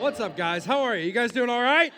What's up, guys? How are you? You guys doing all right?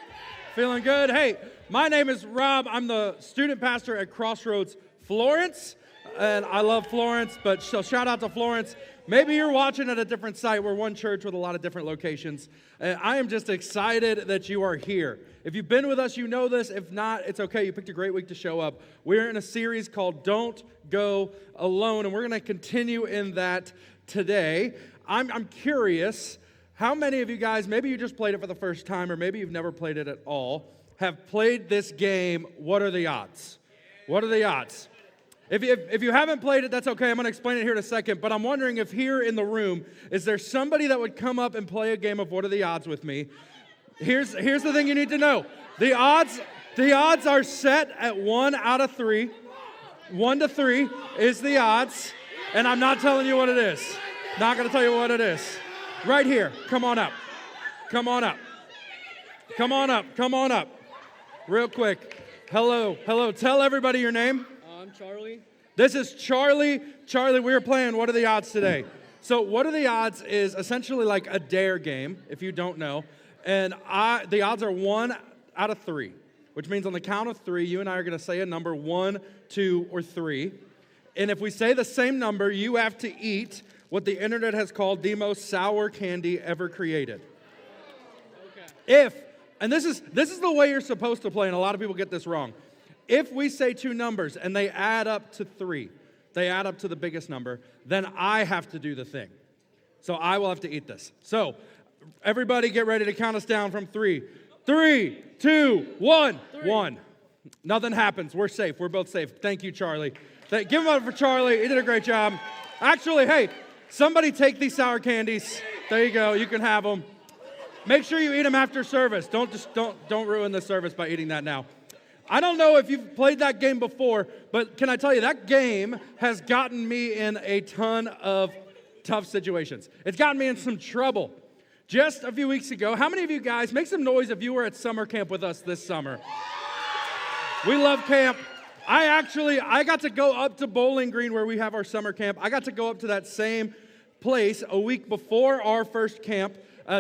Feeling good? Hey, my name is Rob. I'm the student pastor at Crossroads Florence, and I love Florence, but so shout out to Florence. Maybe you're watching at a different site. We're one church with a lot of different locations, and I am just excited that you are here. If you've been with us, you know this. If not, it's okay. You picked a great week to show up. We're in a series called Don't Go Alone, and we're going to continue in that today. I'm curious, how many of you guys, maybe you just played it for the first time, or maybe you've never played it at all, have played this game, What Are the Odds? What are the odds? If you haven't played it, that's okay. I'm going to explain it here in a second, but I'm wondering if here in the room, is there somebody that would come up and play a game of What Are the Odds with me? Here's the thing you need to know. The odds are set at 1 out of 3. 1 to 3 is the odds, and I'm not telling you what it is. Not going to tell you what it is. Right here. Come on up. Come on up. Come on up. Come on up. Real quick. Hello. Hello. Tell everybody your name. I'm Charlie. This is Charlie. Charlie, we're playing What Are the Odds today. So What Are the Odds is essentially like a dare game, if you don't know. And the odds are 1 out of 3, which means on the count of 3, you and I are going to say a number 1, 2, or 3. And if we say the same number, you have to eat what the internet has called the most sour candy ever created. Okay. And this is the way you're supposed to play, and a lot of people get this wrong. If we say 2 numbers and they add up to 3, they add up to the biggest number, then I have to do the thing. So I will have to eat this. So everybody get ready to count us down from 3. 3, 2, 1. 1. Nothing happens. We're safe. We're both safe. Thank you, Charlie. Give him up for Charlie. He did a great job. Actually, hey, somebody take these sour candies. There you go. You can have them. Make sure you eat them after service. Don't ruin the service by eating that now. I don't know if you've played that game before, but can I tell you, that game has gotten me in a ton of tough situations. It's gotten me in some trouble. Just a few weeks ago, how many of you guys, make some noise if you were at summer camp with us this summer? We love camp. I got to go up to Bowling Green where we have our summer camp. I got to go up to that same place a week before our first camp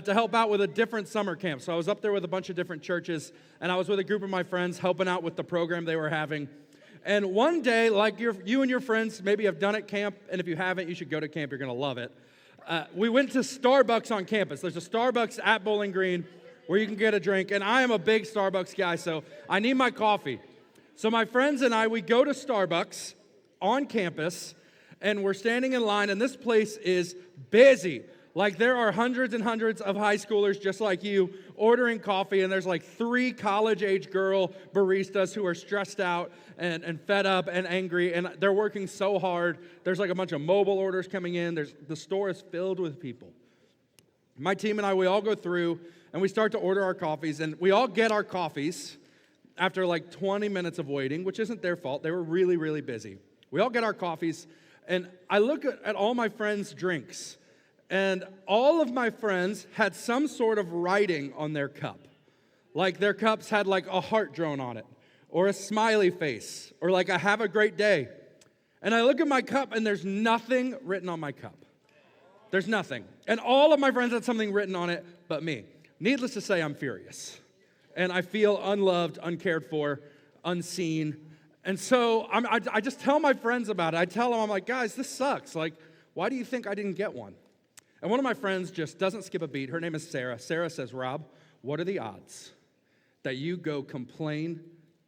to help out with a different summer camp. So I was up there with a bunch of different churches, and I was with a group of my friends helping out with the program they were having. And one day, like you and your friends maybe have done at camp, and if you haven't, you should go to camp. You're going to love it. We went to Starbucks on campus. There's a Starbucks at Bowling Green where you can get a drink, and I am a big Starbucks guy, so I need my coffee. So my friends and I, we go to Starbucks on campus, and we're standing in line, and this place is busy. Like, there are hundreds and hundreds of high schoolers just like you ordering coffee, and there's like 3 college-age girl baristas who are stressed out and fed up and angry, and they're working so hard. There's like a bunch of mobile orders coming in. The store is filled with people. My team and I, we all go through, and we start to order our coffees, and we all get our coffees after like 20 minutes of waiting, which isn't their fault. They were really, really busy. We all get our coffees, and I look at all my friends' drinks, and all of my friends had some sort of writing on their cup. Like their cups had like a heart drawn on it, or a smiley face, or like a have a great day. And I look at my cup, and there's nothing written on my cup. There's nothing. And all of my friends had something written on it but me. Needless to say, I'm furious. And I feel unloved, uncared for, unseen. And so I just tell my friends about it. I tell them, I'm like, guys, this sucks. Like, why do you think I didn't get one? And one of my friends just doesn't skip a beat. Her name is Sarah. Sarah says, Rob, what are the odds that you go complain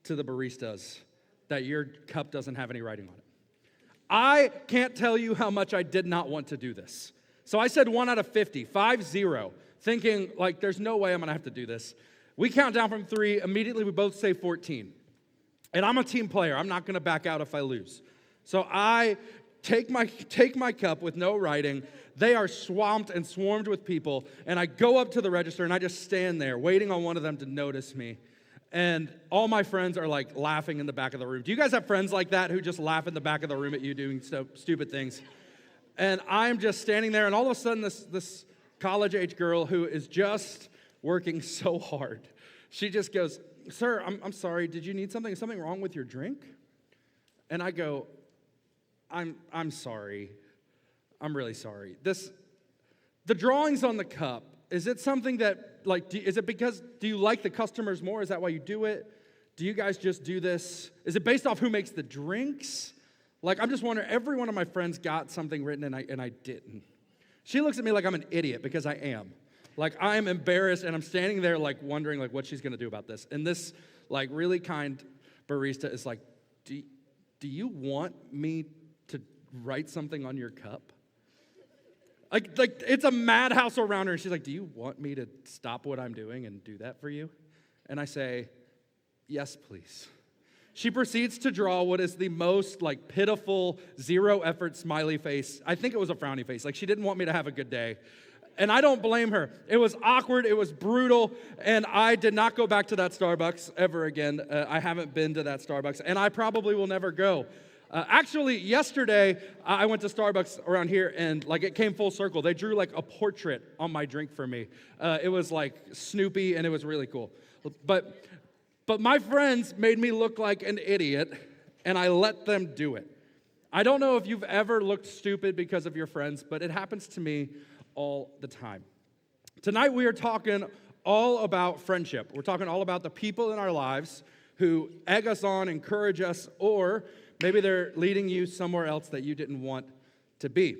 to the baristas that your cup doesn't have any writing on it? I can't tell you how much I did not want to do this. So I said 1 out of 50, 5-0, thinking, like, there's no way I'm going to have to do this. We count down from 3. Immediately, we both say 14. And I'm a team player. I'm not going to back out if I lose. So I take my cup with no writing. They are swamped and swarmed with people. And I go up to the register, and I just stand there waiting on one of them to notice me. And all my friends are, like, laughing in the back of the room. Do you guys have friends like that who just laugh in the back of the room at you doing stupid things? And I'm just standing there, and all of a sudden, this college-age girl who is just working so hard, she just goes, sir, I'm sorry, did you need something? Is something wrong with your drink? And I go, I'm sorry. I'm really sorry. The drawings on the cup, Is it something that, like, is it because, do you like the customers more? Is that why you do it? Do you guys just do this? Is it based off who makes the drinks? Like, I'm just wondering, every one of my friends got something written and I didn't. She looks at me like I'm an idiot because I am. Like, I'm embarrassed and I'm standing there like wondering like what she's gonna do about this. And this like really kind barista is like, do you want me to write something on your cup? Like it's a madhouse around her. And she's like, do you want me to stop what I'm doing and do that for you? And I say, yes, please. She proceeds to draw what is the most like pitiful, zero effort smiley face. I think it was a frowny face. Like she didn't want me to have a good day. And I don't blame her. It was awkward, it was brutal, and I did not go back to that Starbucks ever again. I haven't been to that Starbucks, and I probably will never go. Actually, yesterday, I went to Starbucks around here, and like it came full circle. They drew like a portrait on my drink for me. It was like Snoopy, and it was really cool. But my friends made me look like an idiot, and I let them do it. I don't know if you've ever looked stupid because of your friends, but it happens to me all the time. Tonight we are talking all about friendship. We're talking all about the people in our lives who egg us on, encourage us, or maybe they're leading you somewhere else that you didn't want to be.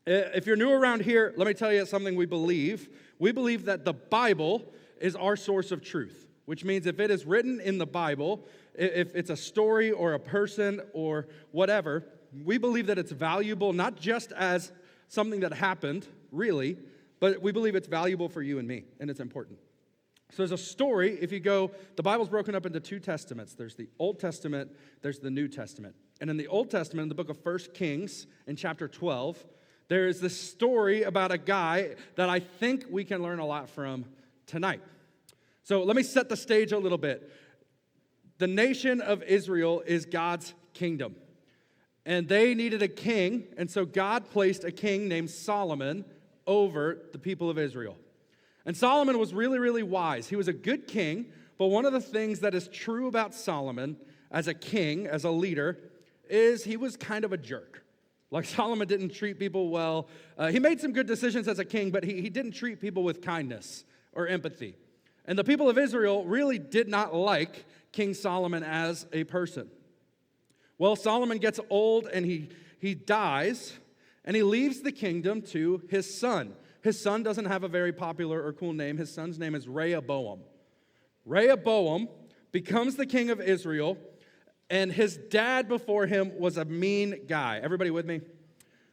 If you're new around here, let me tell you something we believe. We believe that the Bible is our source of truth, which means if it is written in the Bible, if it's a story or a person or whatever, we believe that it's valuable not just as something that happened, really, but we believe it's valuable for you and me, and it's important. So there's a story, if you go, the Bible's broken up into two testaments. There's the Old Testament, there's the New Testament. And in the Old Testament, in the book of 1 Kings, in chapter 12, there is this story about a guy that I think we can learn a lot from tonight. So let me set the stage a little bit. The nation of Israel is God's kingdom. And they needed a king, and so God placed a king named Solomon over the people of Israel. And Solomon was really, really wise. He was a good king, but one of the things that is true about Solomon as a king, as a leader, is he was kind of a jerk. Like Solomon didn't treat people well. He made some good decisions as a king, but he didn't treat people with kindness or empathy. And the people of Israel really did not like King Solomon as a person. Well, Solomon gets old and he dies, and he leaves the kingdom to his son. His son doesn't have a very popular or cool name. His son's name is Rehoboam. Rehoboam becomes the king of Israel, and his dad before him was a mean guy. Everybody with me?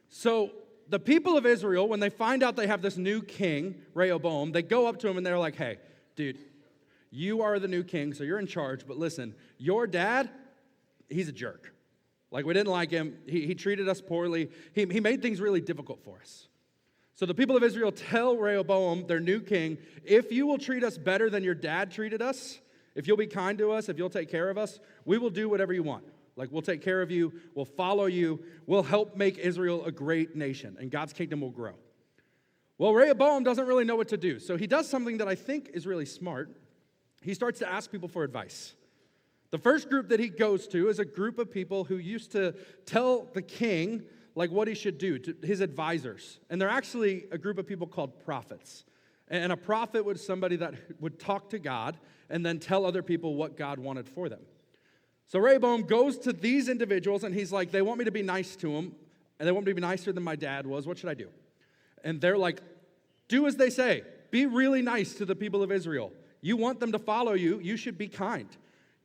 So the people of Israel, when they find out they have this new king, Rehoboam, they go up to him and they're like, hey, dude, you are the new king, so you're in charge, but listen, your dad, he's a jerk. Like, we didn't like him. He treated us poorly. He made things really difficult for us. So the people of Israel tell Rehoboam, their new king, if you will treat us better than your dad treated us, if you'll be kind to us, if you'll take care of us, we will do whatever you want. Like, we'll take care of you, we'll follow you, we'll help make Israel a great nation, and God's kingdom will grow. Well, Rehoboam doesn't really know what to do, so he does something that I think is really smart. He starts to ask people for advice. The first group that he goes to is a group of people who used to tell the king like what he should do, to his advisors. And they're actually a group of people called prophets. And a prophet was somebody that would talk to God and then tell other people what God wanted for them. So Rehoboam goes to these individuals and he's like, they want me to be nice to them, and they want me to be nicer than my dad was. What should I do? And they're like, do as they say. Be really nice to the people of Israel. You want them to follow you, you should be kind.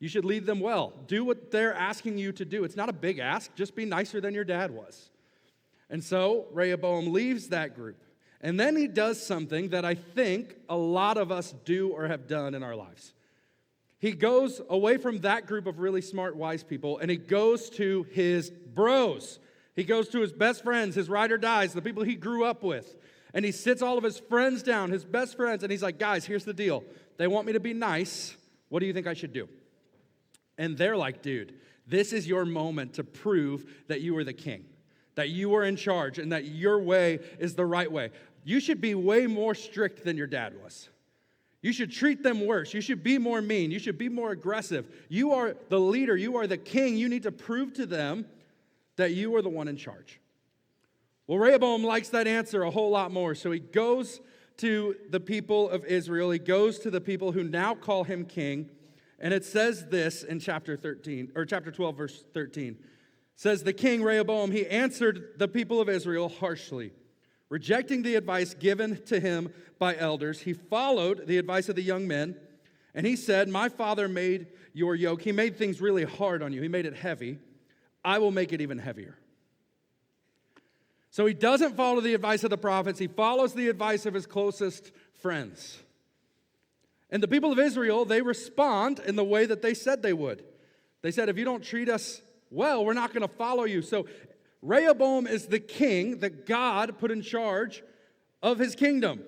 You should lead them well. Do what they're asking you to do. It's not a big ask. Just be nicer than your dad was. And so Rehoboam leaves that group. And then he does something that I think a lot of us do or have done in our lives. He goes away from that group of really smart, wise people, and he goes to his bros. He goes to his best friends, his ride or dies, the people he grew up with. And he sits all of his friends down, his best friends, and he's like, guys, here's the deal. They want me to be nice. What do you think I should do? And they're like, dude, this is your moment to prove that you are the king, that you are in charge, and that your way is the right way. You should be way more strict than your dad was. You should treat them worse. You should be more mean. You should be more aggressive. You are the leader. You are the king. You need to prove to them that you are the one in charge. Well, Rehoboam likes that answer a whole lot more, so he goes to the people of Israel. He goes to the people who now call him king. And it says this in chapter 12, verse 13. It says, the king Rehoboam, he answered the people of Israel harshly. Rejecting the advice given to him by elders, he followed the advice of the young men. And he said, my father made your yoke. He made things really hard on you. He made it heavy. I will make it even heavier. So he doesn't follow the advice of the prophets. He follows the advice of his closest friends. And the people of Israel, they respond in the way that they said they would. They said, if you don't treat us well, we're not going to follow you. So Rehoboam is the king that God put in charge of his kingdom.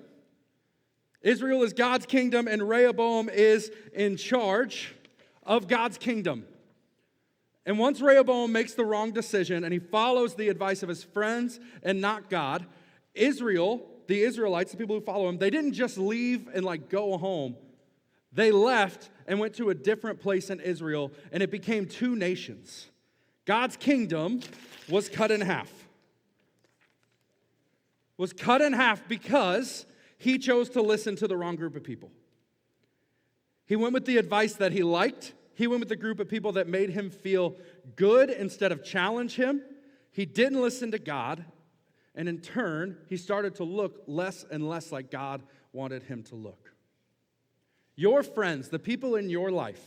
Israel is God's kingdom, and Rehoboam is in charge of God's kingdom. And once Rehoboam makes the wrong decision and he follows the advice of his friends and not God, Israel, the Israelites, the people who follow him, they didn't just leave and go home. They left and went to a different place in Israel, and it became two nations. God's kingdom was cut in half. Was cut in half because he chose to listen to the wrong group of people. He went with the advice that he liked. He went with the group of people that made him feel good instead of challenge him. He didn't listen to God, and in turn, he started to look less and less like God wanted him to look. Your friends, the people in your life,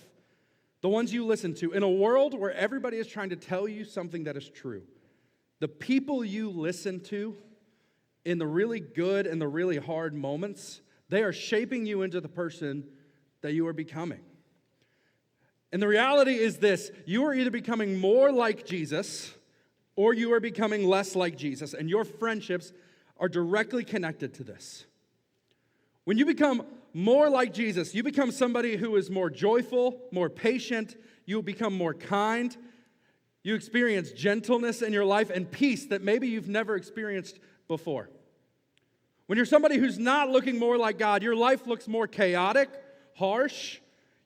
the ones you listen to, in a world where everybody is trying to tell you something that is true, the people you listen to in the really good and the really hard moments, they are shaping you into the person that you are becoming. And the reality is this: you are either becoming more like Jesus or you are becoming less like Jesus, and your friendships are directly connected to this. When you become more like Jesus, you become somebody who is more joyful, more patient, you become more kind, you experience gentleness in your life and peace that maybe you've never experienced before. When you're somebody who's not looking more like God, your life looks more chaotic, harsh.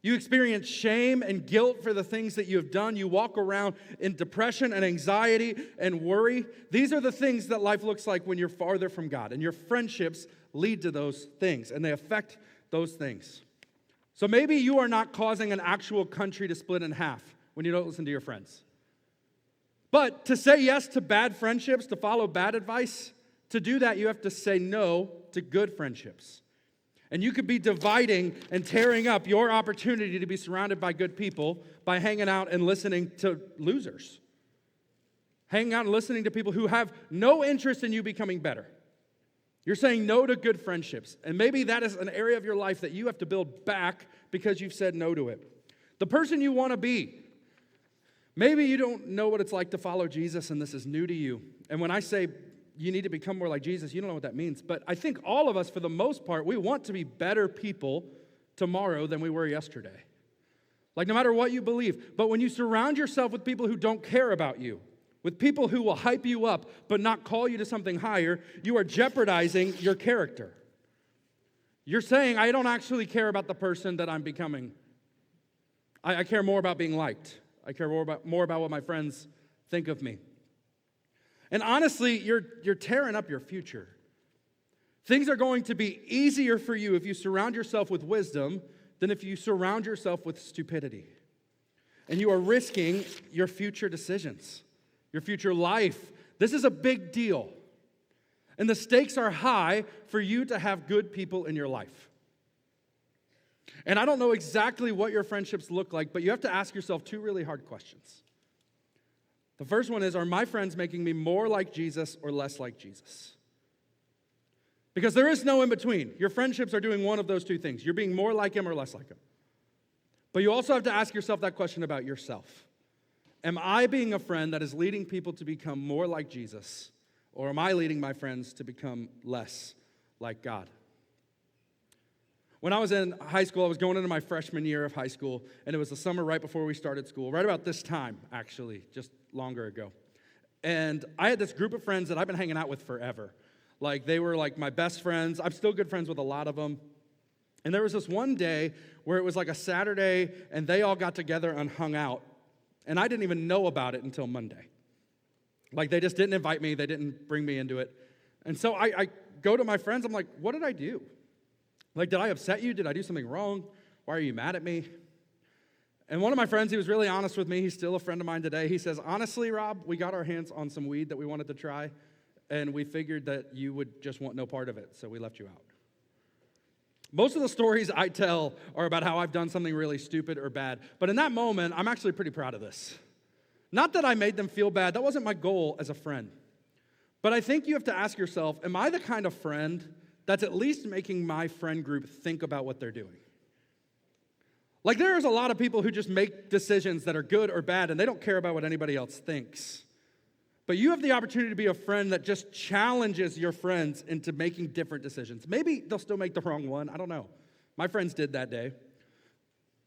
You experience shame and guilt for the things that you have done. You walk around in depression and anxiety and worry. These are the things that life looks like when you're farther from God. And your friendships lead to those things, and they affect those things. So maybe you are not causing an actual country to split in half when you don't listen to your friends. But to say yes to bad friendships, to follow bad advice, to do that, you have to say no to good friendships. And you could be dividing and tearing up your opportunity to be surrounded by good people by hanging out and listening to losers. Hanging out and listening to people who have no interest in you becoming better. You're saying no to good friendships. And maybe that is an area of your life that you have to build back because you've said no to it. The person you want to be. Maybe you don't know what it's like to follow Jesus and this is new to you. And when I say you need to become more like Jesus, you don't know what that means. But I think all of us, for the most part, we want to be better people tomorrow than we were yesterday. Like no matter what you believe. But when you surround yourself with people who don't care about you, with people who will hype you up but not call you to something higher, you are jeopardizing your character. You're saying, I don't actually care about the person that I'm becoming. I care more about being liked. I care more about what my friends think of me. And honestly, you're tearing up your future. Things are going to be easier for you if you surround yourself with wisdom than if you surround yourself with stupidity. And you are risking your future decisions, your future life. This is a big deal. And the stakes are high for you to have good people in your life. And I don't know exactly what your friendships look like, but you have to ask yourself two really hard questions. The first one is, are my friends making me more like Jesus or less like Jesus? Because there is no in between. Your friendships are doing one of those two things. You're being more like him or less like him. But you also have to ask yourself that question about yourself. Am I being a friend that is leading people to become more like Jesus, or am I leading my friends to become less like God? When I was in high school, I was going into my freshman year of high school, and it was the summer right before we started school, right about this time, actually, just longer ago. And I had this group of friends that I've been hanging out with forever. Like, they were like my best friends. I'm still good friends with a lot of them. And there was this one day where it was like a Saturday, and they all got together and hung out. And I didn't even know about it until Monday. Like, they just didn't invite me. They didn't bring me into it. And so I go to my friends, I'm like, what did I do? Like, did I upset you? Did I do something wrong? Why are you mad at me? And one of my friends, he was really honest with me. He's still a friend of mine today. He says, honestly, Rob, we got our hands on some weed that we wanted to try, and we figured that you would just want no part of it, so we left you out. Most of the stories I tell are about how I've done something really stupid or bad. But in that moment, I'm actually pretty proud of this. Not that I made them feel bad. That wasn't my goal as a friend. But I think you have to ask yourself, am I the kind of friend that's at least making my friend group think about what they're doing? Like, there's a lot of people who just make decisions that are good or bad, and they don't care about what anybody else thinks. But you have the opportunity to be a friend that just challenges your friends into making different decisions. Maybe they'll still make the wrong one. I don't know. My friends did that day.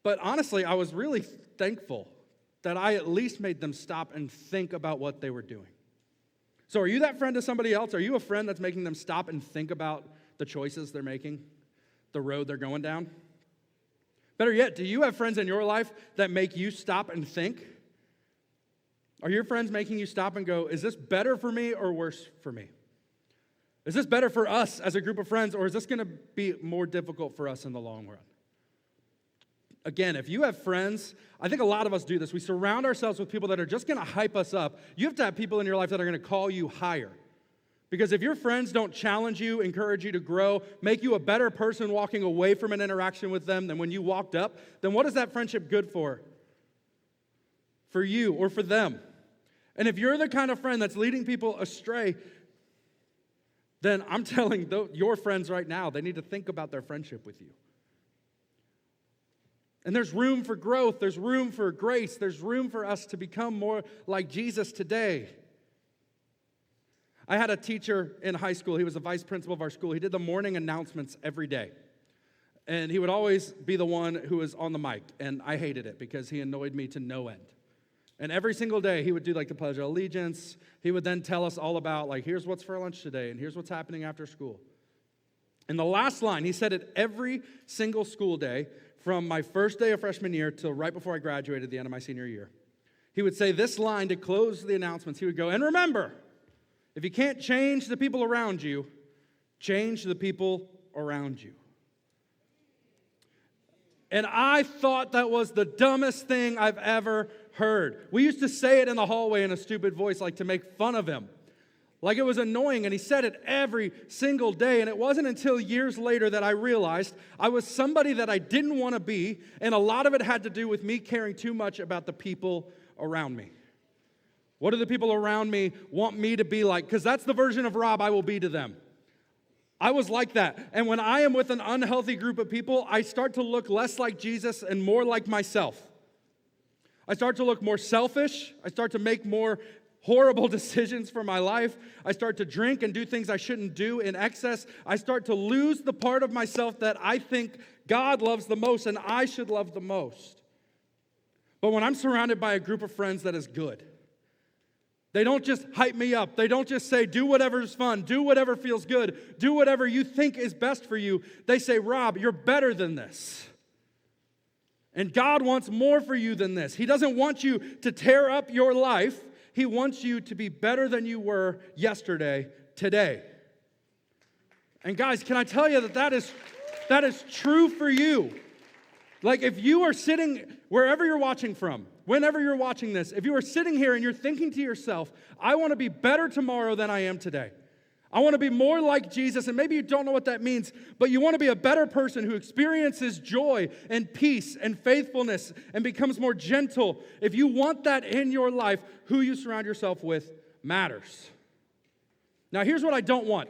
But honestly, I was really thankful that I at least made them stop and think about what they were doing. So are you that friend to somebody else? Are you a friend that's making them stop and think about the choices they're making, the road they're going down? Better yet, do you have friends in your life that make you stop and think? Are your friends making you stop and go, is this better for me or worse for me? Is this better for us as a group of friends, or is this going to be more difficult for us in the long run? Again, if you have friends, I think a lot of us do this. We surround ourselves with people that are just going to hype us up. You have to have people in your life that are going to call you higher. Because if your friends don't challenge you, encourage you to grow, make you a better person walking away from an interaction with them than when you walked up, then what is that friendship good for? For you or for them? And if you're the kind of friend that's leading people astray, then I'm telling your friends right now, they need to think about their friendship with you. And there's room for growth, there's room for grace, there's room for us to become more like Jesus today. I had a teacher in high school. He was the vice principal of our school. He did the morning announcements every day. And he would always be the one who was on the mic. And I hated it because he annoyed me to no end. And every single day, he would do like the Pledge of Allegiance. He would then tell us all about, like, here's what's for lunch today, and here's what's happening after school. And the last line, he said it every single school day from my first day of freshman year till right before I graduated at the end of my senior year. He would say this line to close the announcements. He would go, and remember, if you can't change the people around you, change the people around you. And I thought that was the dumbest thing I've ever heard. We used to say it in the hallway in a stupid voice, like to make fun of him. Like it was annoying, and he said it every single day. And it wasn't until years later that I realized I was somebody that I didn't want to be, and a lot of it had to do with me caring too much about the people around me. What do the people around me want me to be like? Because that's the version of Rob I will be to them. I was like that. And when I am with an unhealthy group of people, I start to look less like Jesus and more like myself. I start to look more selfish. I start to make more horrible decisions for my life. I start to drink and do things I shouldn't do in excess. I start to lose the part of myself that I think God loves the most and I should love the most. But when I'm surrounded by a group of friends that is good, they don't just hype me up. They don't just say, do whatever's fun, do whatever feels good, do whatever you think is best for you. They say, Rob, you're better than this. And God wants more for you than this. He doesn't want you to tear up your life. He wants you to be better than you were yesterday, today. And guys, can I tell you that is true for you? Like if you are sitting wherever you're watching from, whenever you're watching this, if you are sitting here and you're thinking to yourself, I want to be better tomorrow than I am today. I want to be more like Jesus, and maybe you don't know what that means, but you want to be a better person who experiences joy and peace and faithfulness and becomes more gentle. If you want that in your life, who you surround yourself with matters. Now, here's what I don't want.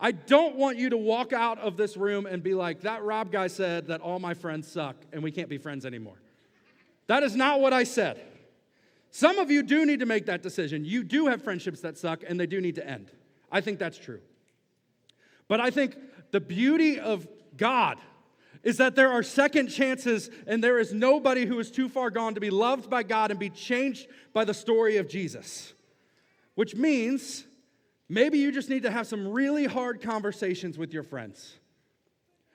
I don't want you to walk out of this room and be like, that Rob guy said that all my friends suck and we can't be friends anymore. That is not what I said. Some of you do need to make that decision. You do have friendships that suck and they do need to end. I think that's true. But I think the beauty of God is that there are second chances and there is nobody who is too far gone to be loved by God and be changed by the story of Jesus. Which means maybe you just need to have some really hard conversations with your friends.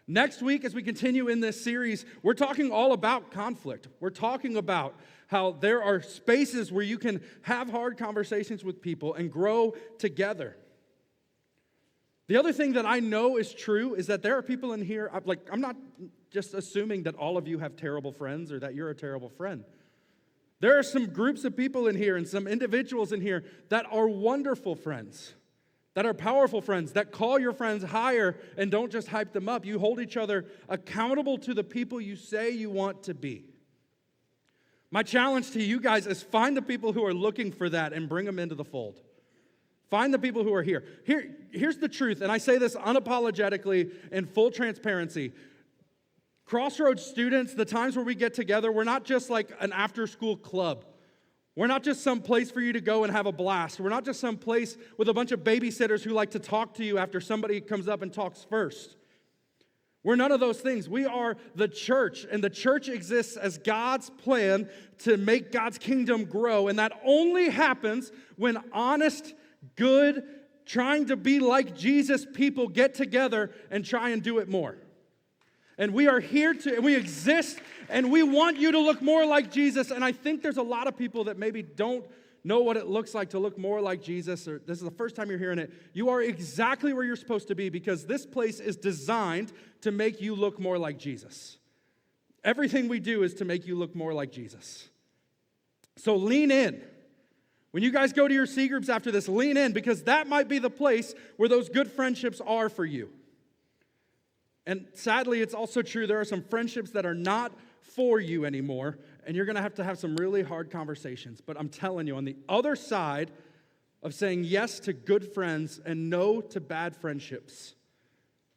Next week, as we continue in this series, we're talking all about conflict. We're talking about how there are spaces where you can have hard conversations with people and grow together. The other thing that I know is true is that there are people in here, I'm not just assuming that all of you have terrible friends or that you're a terrible friend. There are some groups of people in here and some individuals in here that are wonderful friends, that are powerful friends, that call your friends higher and don't just hype them up. You hold each other accountable to the people you say you want to be. My challenge to you guys is find the people who are looking for that and bring them into the fold. Find the people who are here. Here's the truth, and I say this unapologetically in full transparency. Crossroads students, the times where we get together, we're not just like an after-school club. We're not just some place for you to go and have a blast. We're not just some place with a bunch of babysitters who like to talk to you after somebody comes up and talks first. We're none of those things. We are the church, and the church exists as God's plan to make God's kingdom grow, and that only happens when honest, good, trying to be like Jesus people get together and try and do it more. And we are here and we exist, and we want you to look more like Jesus. And I think there's a lot of people that maybe don't know what it looks like to look more like Jesus, or this is the first time you're hearing it. You are exactly where you're supposed to be because this place is designed to make you look more like Jesus. Everything we do is to make you look more like Jesus. So lean in. When you guys go to your C groups after this, lean in because that might be the place where those good friendships are for you. And sadly, it's also true there are some friendships that are not for you anymore, and you're going to have some really hard conversations. But I'm telling you, on the other side of saying yes to good friends and no to bad friendships,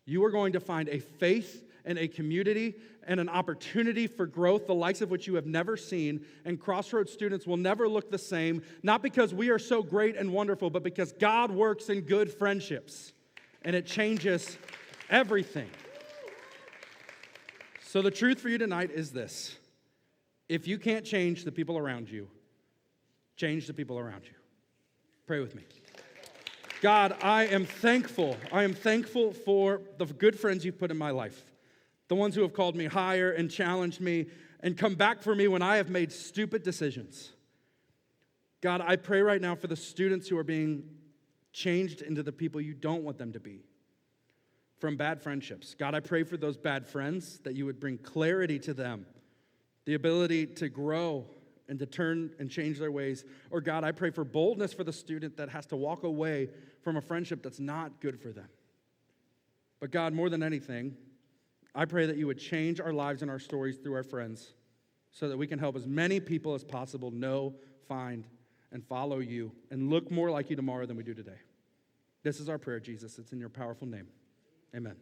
you are going to find a faith and a community and an opportunity for growth, the likes of which you have never seen. And Crossroads students will never look the same, not because we are so great and wonderful, but because God works in good friendships, and it changes everything. So the truth for you tonight is this. If you can't change the people around you, change the people around you. Pray with me. God, I am thankful. I am thankful for the good friends you've put in my life. The ones who have called me higher and challenged me and come back for me when I have made stupid decisions. God, I pray right now for the students who are being changed into the people you don't want them to be from bad friendships. God, I pray for those bad friends that you would bring clarity to them, the ability to grow and to turn and change their ways. Or God, I pray for boldness for the student that has to walk away from a friendship that's not good for them. But God, more than anything, I pray that you would change our lives and our stories through our friends so that we can help as many people as possible know, find, and follow you and look more like you tomorrow than we do today. This is our prayer, Jesus. It's in your powerful name. Amen.